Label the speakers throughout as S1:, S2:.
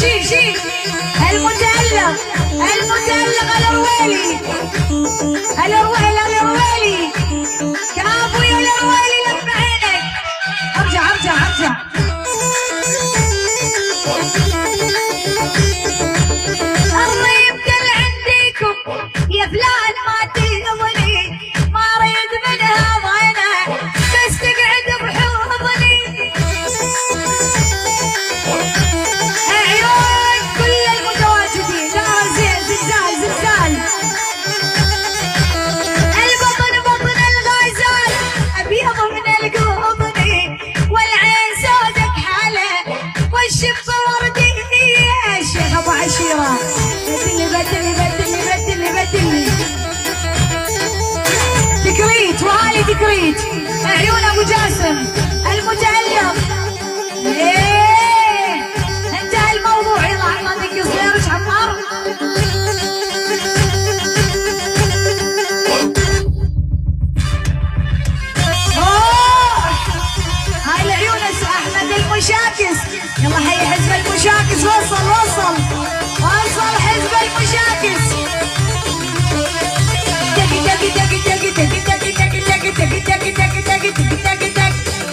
S1: شي المتألق الرويلي كابو يا الرويلي لف عينك. ارجع الله يبدل عنديكم يا فلان ما تهضني، ما اريد منها ضينه بس تقعد بحضني. عيون كل المتواجدين نار زين زلزال البطن الغازال ابيض من القضني والعين سودك حاله والشفه ورديه. الشيخ ابو عشيره بدلي تكريت وهالي تكريت. عيون ابو جاسم المتألق. انتهى الموضوع. يلا عطني صغير ايش عمار. هاي العيون احمد المشاكس. يلا حي حزب المشاكس. وصل حزب المشاكس.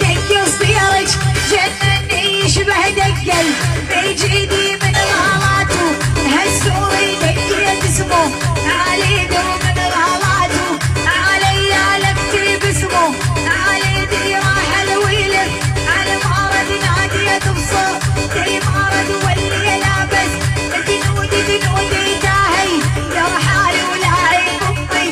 S1: دق صديرك جنني يشبه دقل بيجيدي من غلاته هالسوري دقيت اسمه عليدي ومن غلاته علي لفتي باسمه عليدي راح الويلف على مارد نادية بصوت دي مارد واللي لابس دنودي تاهي يا رحالي ولا عيب امي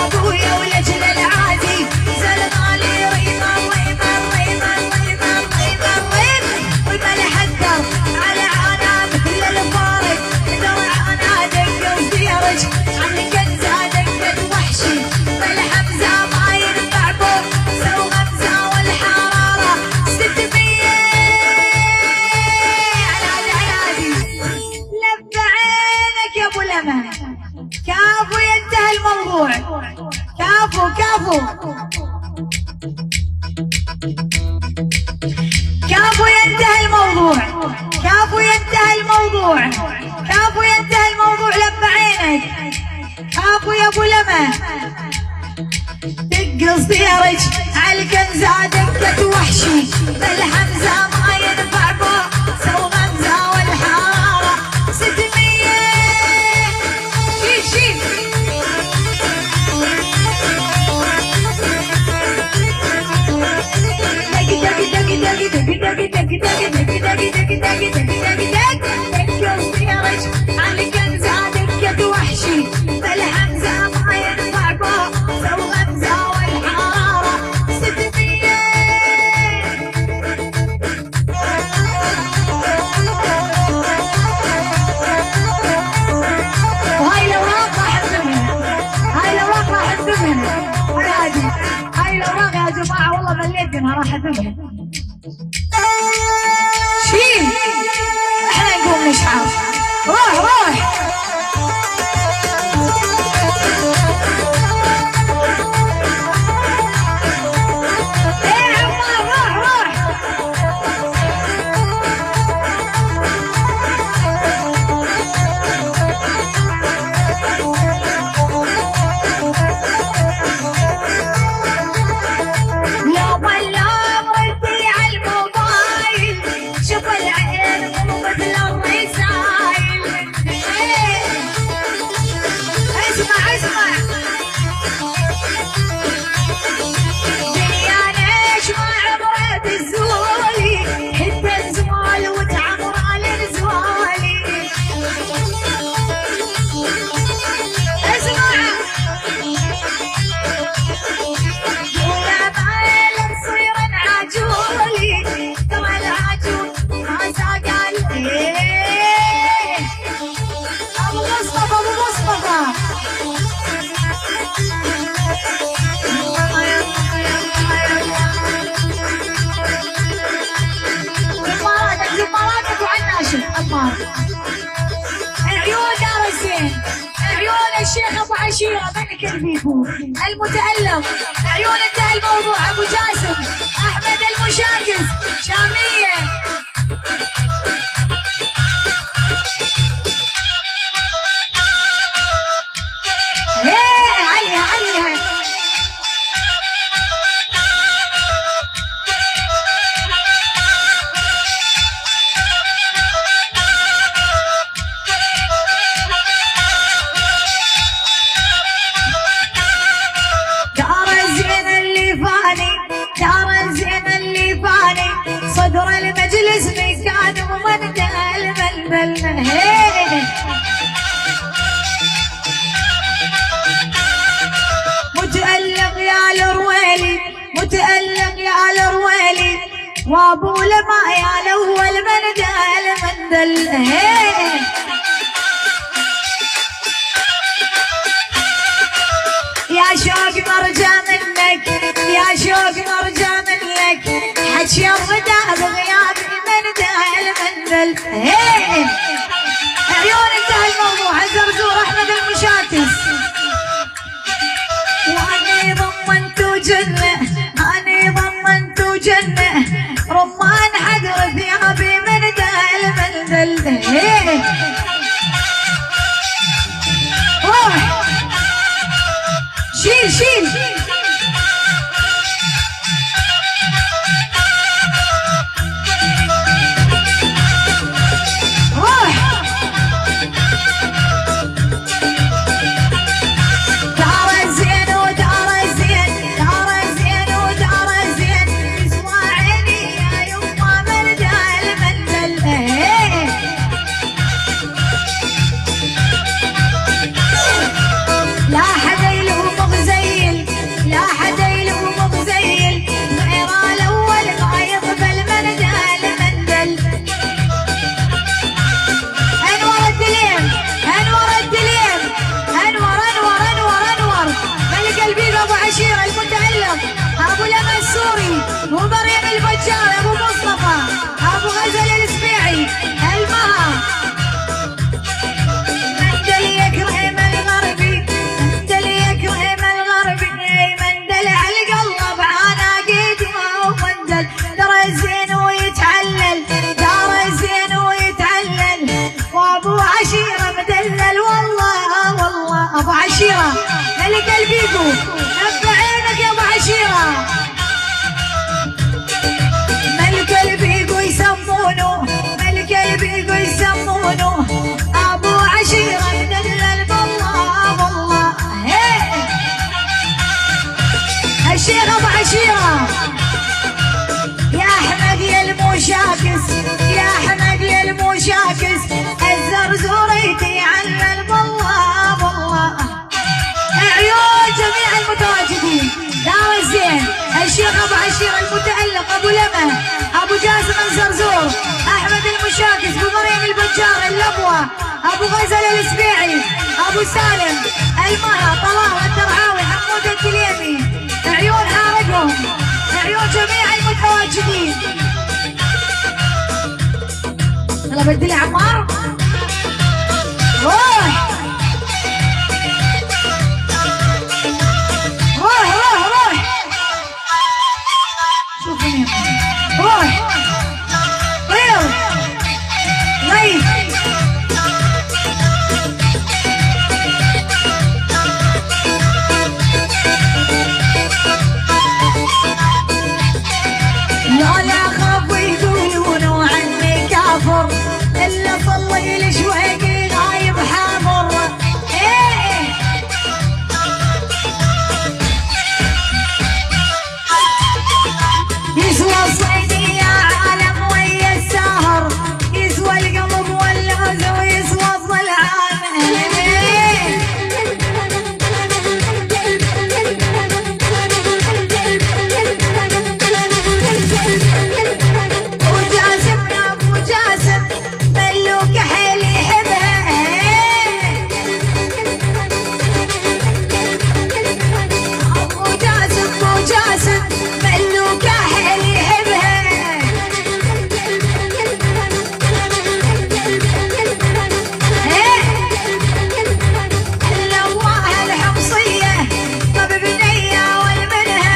S1: ابويا ولجل العادي زلمالي ريم وما لحذر على عنا مثل الفارق درع انا دق وزيرج عن كنزه دقت وحشي بالحمزه ما ينفع بوك سو غمزه والحراره 600 على لف عينك يا ابو لمى. كافو ينتهي الموضوع. كافو ينتهي الموضوع. لف عينك كافو يا ابو لمى. دق صديرك على الكنزه دقت وحشي بالحمزه ما ينفع بوك سو غمزه والحراره 600 شي على كنزه دقت وحشي بالحمزه ما ينفع بوك سو غمزه والحراره 600. وهاي الاوراق راح اذبحها. هاي الاوراق يا جماعه والله مليت منها راح اذبحها. شيل احنا نقوم نشعر. روح الشيخ ابو عشيره ملك البيبو المتألق. عيون انتهى الموضوع. ابو جاسم احمد المشاكس شاميه. وابو لما يا الاول من دال من دل. يا شوق مرجع منك يا شوق مرجع منك حكي الردى بغيابي من دال من دل. عيون انتهى الموضوع. الزرزور احمد المشاكس. واني ضمنت جنه اني ضمنت جنه رمان حدر ثيابي من دال من دل. روح شيل شيل روح. دار الزين ودار الزين دار الزين ودار الزين يسوى عيني يا يما من دال من دل. لا حدا يلوم غزيل لا حدا يلوم غزيل غير الاول ما يقبل من دال من دل. انور الدليم انور الدليم انور انور انور انور ملك البيض ابو عشيره المتالق ابو لما السوري ومريم البجار ابو مصطفى ابو غزل السبيعي المها مندل يكرم الغربي مندل يكرم الغربي مندل على القلب عناقيد ما هو مندل. دار الزين ويتعلل دار الزين ويتعلل وابو عشيره مدلل والله والله. ابو عشيره ملك البيقو نبع عينك يا ابو عشيره. ملك البيقو يسمونه ملك البيقو يسمونه ابو عشيره مدلل بالله والله. الشيخ ابو عشيره يا احمد يا المشاكس يا احمد يا المشاكس الزرزور يتعلل بالله بالله. عيون جميع المتواجدين. دار الزين الشيخ ابو عشيره المتالق ابو لمه ابو جاسم الزرزور احمد المشاكس بمريم البجار اللبوه ابو غزل السبيعي ابو سالم المها طلال الدرعاوي حمود الدليمي. عيون حارقهم عيون جميع المتواجدين. يلا بدلي عمار روح روح روح روح شوفني روح طير ليث لا خافوا يقولون عني كافر الا صلي لشويقي غايب حاضر. يسوى الصيدي يا عالم ويا السهر يسوى القلب واللوز ويسوى الظلعان. ابو جاسم يا ابو جاسم ملوك حيل يحبها. ابو جاسم ابو جاسم ملوك حيل يحبها. اللواء الحمصيه طب بنيه والمنها.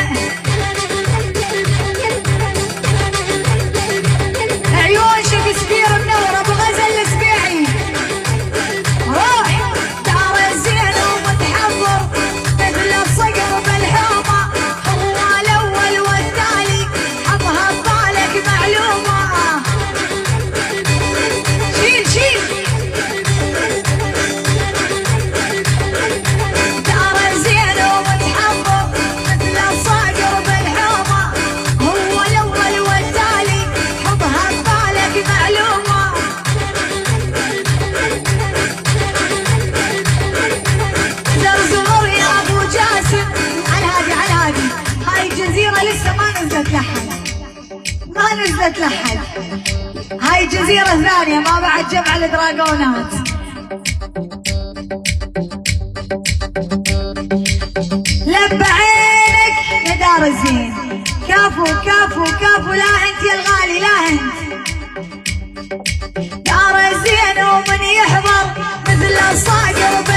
S1: عيون شكسبير النور ابو غزل السبيعي. روح دار الزين ومتحضر مثل الصقر بالحومه هو الاول والتالي حطها ببالك معلومه. شيل شيل دار الزين ومتحضر مثل الصقر بالحومه هو الاول والتالي حطها ببالك معلومه. زرزور يا ابو جاسم على هادي على هادي. هاي الجزيره لسه ما نزلت لحن ما ما نزلت لحد. هاي جزيرة ثانية ما بعد جمع الدراغونات. لب عينك يا دار الزين، كافو كافو كافو، لا انت يا الغالي لا انت. دار الزين ومن يحضر مثل الصقر